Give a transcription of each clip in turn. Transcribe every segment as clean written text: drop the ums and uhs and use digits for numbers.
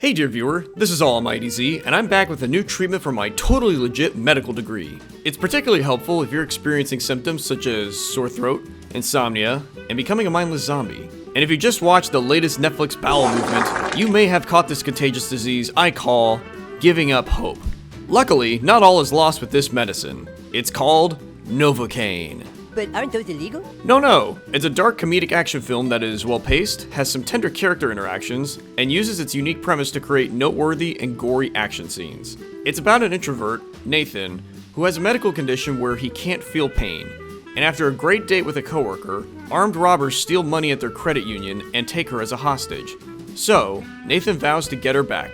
Hey dear viewer, this is Almighty Z, and I'm back with a new treatment for my totally legit medical degree. It's particularly helpful if you're experiencing symptoms such as sore throat, insomnia, and becoming a mindless zombie. And if you just watched the latest Netflix bowel movement, you may have caught this contagious disease I call giving up hope. Luckily, not all is lost with this medicine. It's called Novocaine. But aren't those illegal? No. It's a dark comedic action film that is well-paced, has some tender character interactions, and uses its unique premise to create noteworthy and gory action scenes. It's about an introvert, Nathan, who has a medical condition where he can't feel pain. And after a great date with a coworker, armed robbers steal money at their credit union and take her as a hostage. So, Nathan vows to get her back,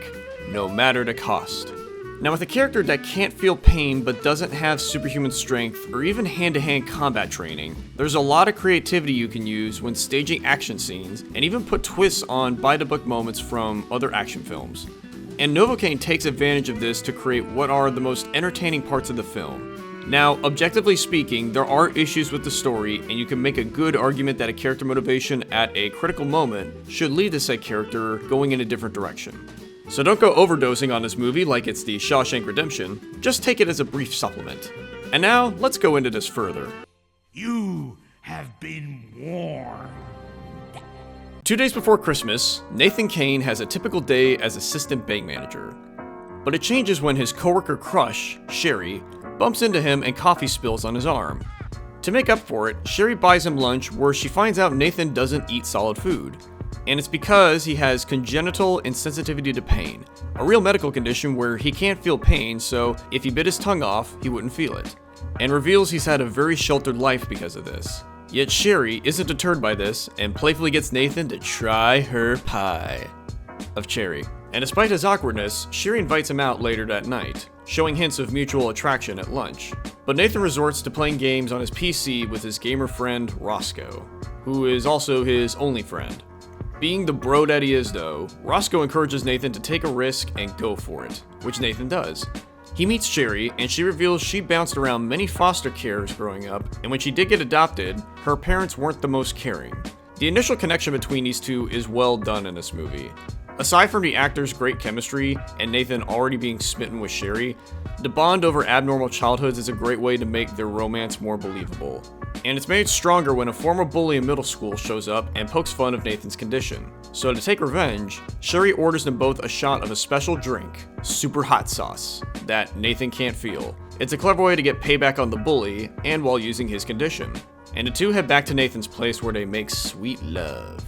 no matter the cost. Now, with a character that can't feel pain but doesn't have superhuman strength or even hand-to-hand combat training, there's a lot of creativity you can use when staging action scenes and even put twists on by-the-book moments from other action films. And Novocaine takes advantage of this to create what are the most entertaining parts of the film. Now, objectively speaking, there are issues with the story, and you can make a good argument that a character motivation at a critical moment should lead to said character going in a different direction. So don't go overdosing on this movie like it's the Shawshank Redemption, just take it as a brief supplement. And now, let's go into this further. You have been warned. 2 days before Christmas, Nathan Kane has a typical day as assistant bank manager. But it changes when his coworker crush, Sherry, bumps into him and coffee spills on his arm. To make up for it, Sherry buys him lunch where she finds out Nathan doesn't eat solid food. And it's because he has congenital insensitivity to pain, a real medical condition where he can't feel pain, so if he bit his tongue off, he wouldn't feel it. And reveals he's had a very sheltered life because of this. Yet Sherry isn't deterred by this and playfully gets Nathan to try her pie of cherry. And despite his awkwardness, Sherry invites him out later that night, showing hints of mutual attraction at lunch. But Nathan resorts to playing games on his PC with his gamer friend Roscoe, who is also his only friend. Being the bro that he is though, Roscoe encourages Nathan to take a risk and go for it, which Nathan does. He meets Sherry, and she reveals she bounced around many foster carers growing up, and when she did get adopted, her parents weren't the most caring. The initial connection between these two is well done in this movie. Aside from the actors' great chemistry and Nathan already being smitten with Sherry, the bond over abnormal childhoods is a great way to make their romance more believable. And it's made stronger when a former bully in middle school shows up and pokes fun of Nathan's condition. So to take revenge, Sherry orders them both a shot of a special drink, super hot sauce, that Nathan can't feel. It's a clever way to get payback on the bully, and while using his condition. And the two head back to Nathan's place where they make sweet love.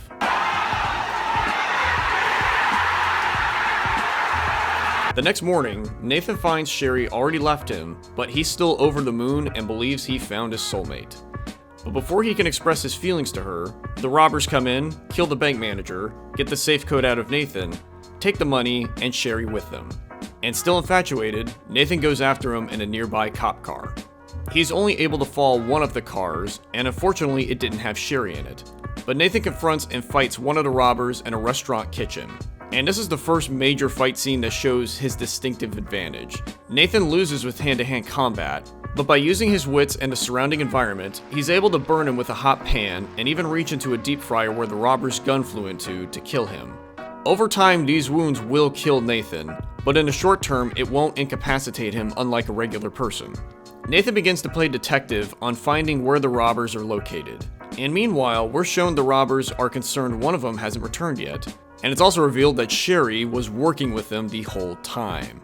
The next morning, Nathan finds Sherry already left him, but he's still over the moon and believes he found his soulmate. But before he can express his feelings to her, the robbers come in, kill the bank manager, get the safe code out of Nathan, take the money, and Sherry with them. And still infatuated, Nathan goes after him in a nearby cop car. He's only able to fall one of the cars, and unfortunately it didn't have Sherry in it. But Nathan confronts and fights one of the robbers in a restaurant kitchen. And this is the first major fight scene that shows his distinctive advantage. Nathan loses with hand-to-hand combat, but by using his wits and the surrounding environment, he's able to burn him with a hot pan and even reach into a deep fryer where the robber's gun flew into to kill him. Over time, these wounds will kill Nathan, but in the short term, it won't incapacitate him unlike a regular person. Nathan begins to play detective on finding where the robbers are located. And meanwhile, we're shown the robbers are concerned one of them hasn't returned yet. And it's also revealed that Sherry was working with them the whole time.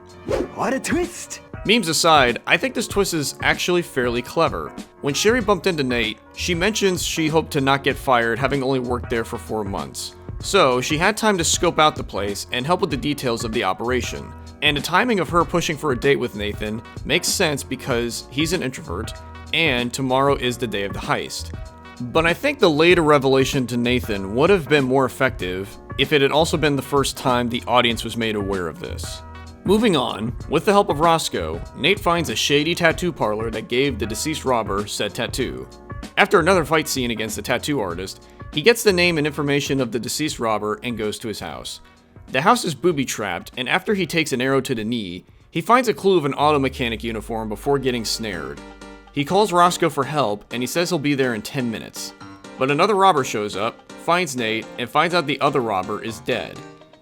What a twist! Memes aside, I think this twist is actually fairly clever. When Sherry bumped into Nate, she mentions she hoped to not get fired having only worked there for 4 months. So she had time to scope out the place and help with the details of the operation. And the timing of her pushing for a date with Nathan makes sense because he's an introvert, and tomorrow is the day of the heist. But I think the later revelation to Nathan would have been more effective if it had also been the first time the audience was made aware of this. Moving on, with the help of Roscoe, Nate finds a shady tattoo parlor that gave the deceased robber said tattoo. After another fight scene against the tattoo artist, he gets the name and information of the deceased robber and goes to his house. The house is booby-trapped, and after he takes an arrow to the knee, he finds a clue of an auto mechanic uniform before getting snared. He calls Roscoe for help, and he says he'll be there in 10 minutes. But another robber shows up, finds Nate, and finds out the other robber is dead.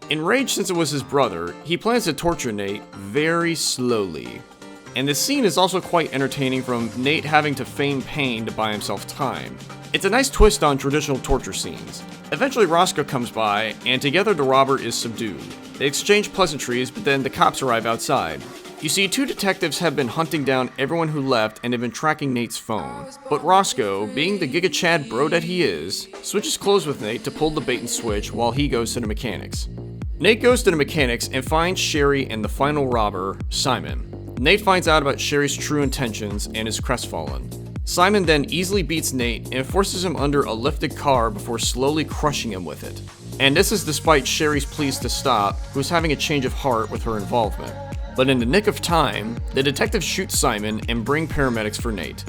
Enraged since it was his brother, he plans to torture Nate very slowly. And this scene is also quite entertaining from Nate having to feign pain to buy himself time. It's a nice twist on traditional torture scenes. Eventually Roscoe comes by, and together the robber is subdued. They exchange pleasantries, but then the cops arrive outside. You see, 2 detectives have been hunting down everyone who left and have been tracking Nate's phone. But Roscoe, being the Giga Chad bro that he is, switches clothes with Nate to pull the bait and switch while he goes to the mechanics. Nate goes to the mechanics and finds Sherry and the final robber, Simon. Nate finds out about Sherry's true intentions and is crestfallen. Simon then easily beats Nate and forces him under a lifted car before slowly crushing him with it. And this is despite Sherry's pleas to stop, who's having a change of heart with her involvement. But in the nick of time, the detectives shoot Simon and bring paramedics for Nate.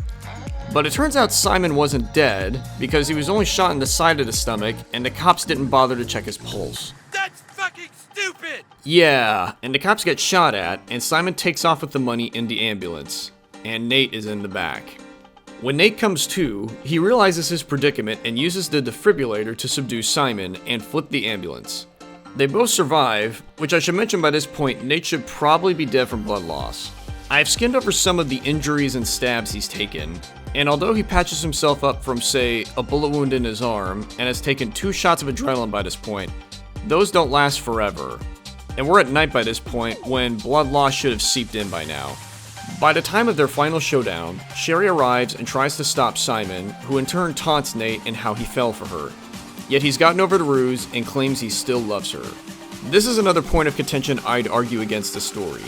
But it turns out Simon wasn't dead because he was only shot in the side of the stomach and the cops didn't bother to check his pulse. That's fucking stupid! Yeah, and the cops get shot at, and Simon takes off with the money in the ambulance, and Nate is in the back. When Nate comes to, he realizes his predicament and uses the defibrillator to subdue Simon and flip the ambulance. They both survive, which I should mention by this point, Nate should probably be dead from blood loss. I have skimmed over some of the injuries and stabs he's taken, and although he patches himself up from, say, a bullet wound in his arm, and has taken 2 shots of adrenaline by this point, those don't last forever. And we're at night by this point, when blood loss should have seeped in by now. By the time of their final showdown, Sherry arrives and tries to stop Simon, who in turn taunts Nate and how he fell for her. Yet he's gotten over the ruse and claims he still loves her. This is another point of contention I'd argue against the story.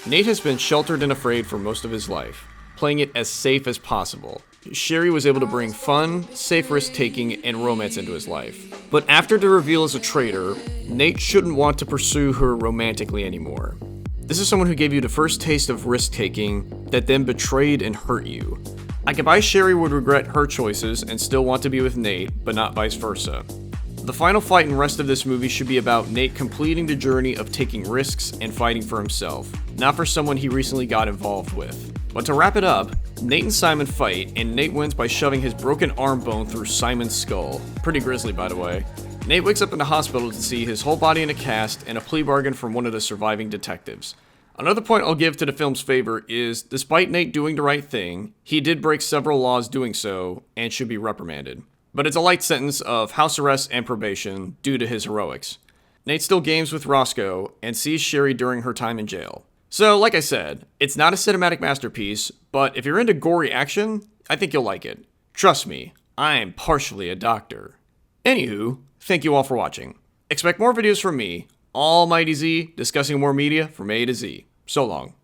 Nate has been sheltered and afraid for most of his life, playing it as safe as possible. Sherry was able to bring fun, safe risk-taking, and romance into his life. But after the reveal as a traitor, Nate shouldn't want to pursue her romantically anymore. This is someone who gave you the first taste of risk-taking that then betrayed and hurt you. I can buy Sherry would regret her choices and still want to be with Nate, but not vice versa. The final fight and rest of this movie should be about Nate completing the journey of taking risks and fighting for himself, not for someone he recently got involved with. But to wrap it up, Nate and Simon fight, and Nate wins by shoving his broken arm bone through Simon's skull. Pretty grisly, by the way. Nate wakes up in the hospital to see his whole body in a cast and a plea bargain from one of the surviving detectives. Another point I'll give to the film's favor is, despite Nate doing the right thing, he did break several laws doing so, and should be reprimanded. But it's a light sentence of house arrest and probation due to his heroics. Nate still games with Roscoe, and sees Sherry during her time in jail. So, like I said, it's not a cinematic masterpiece, but if you're into gory action, I think you'll like it. Trust me, I am partially a doctor. Anywho, thank you all for watching. Expect more videos from me, Almighty Z, discussing more media from A to Z. So long.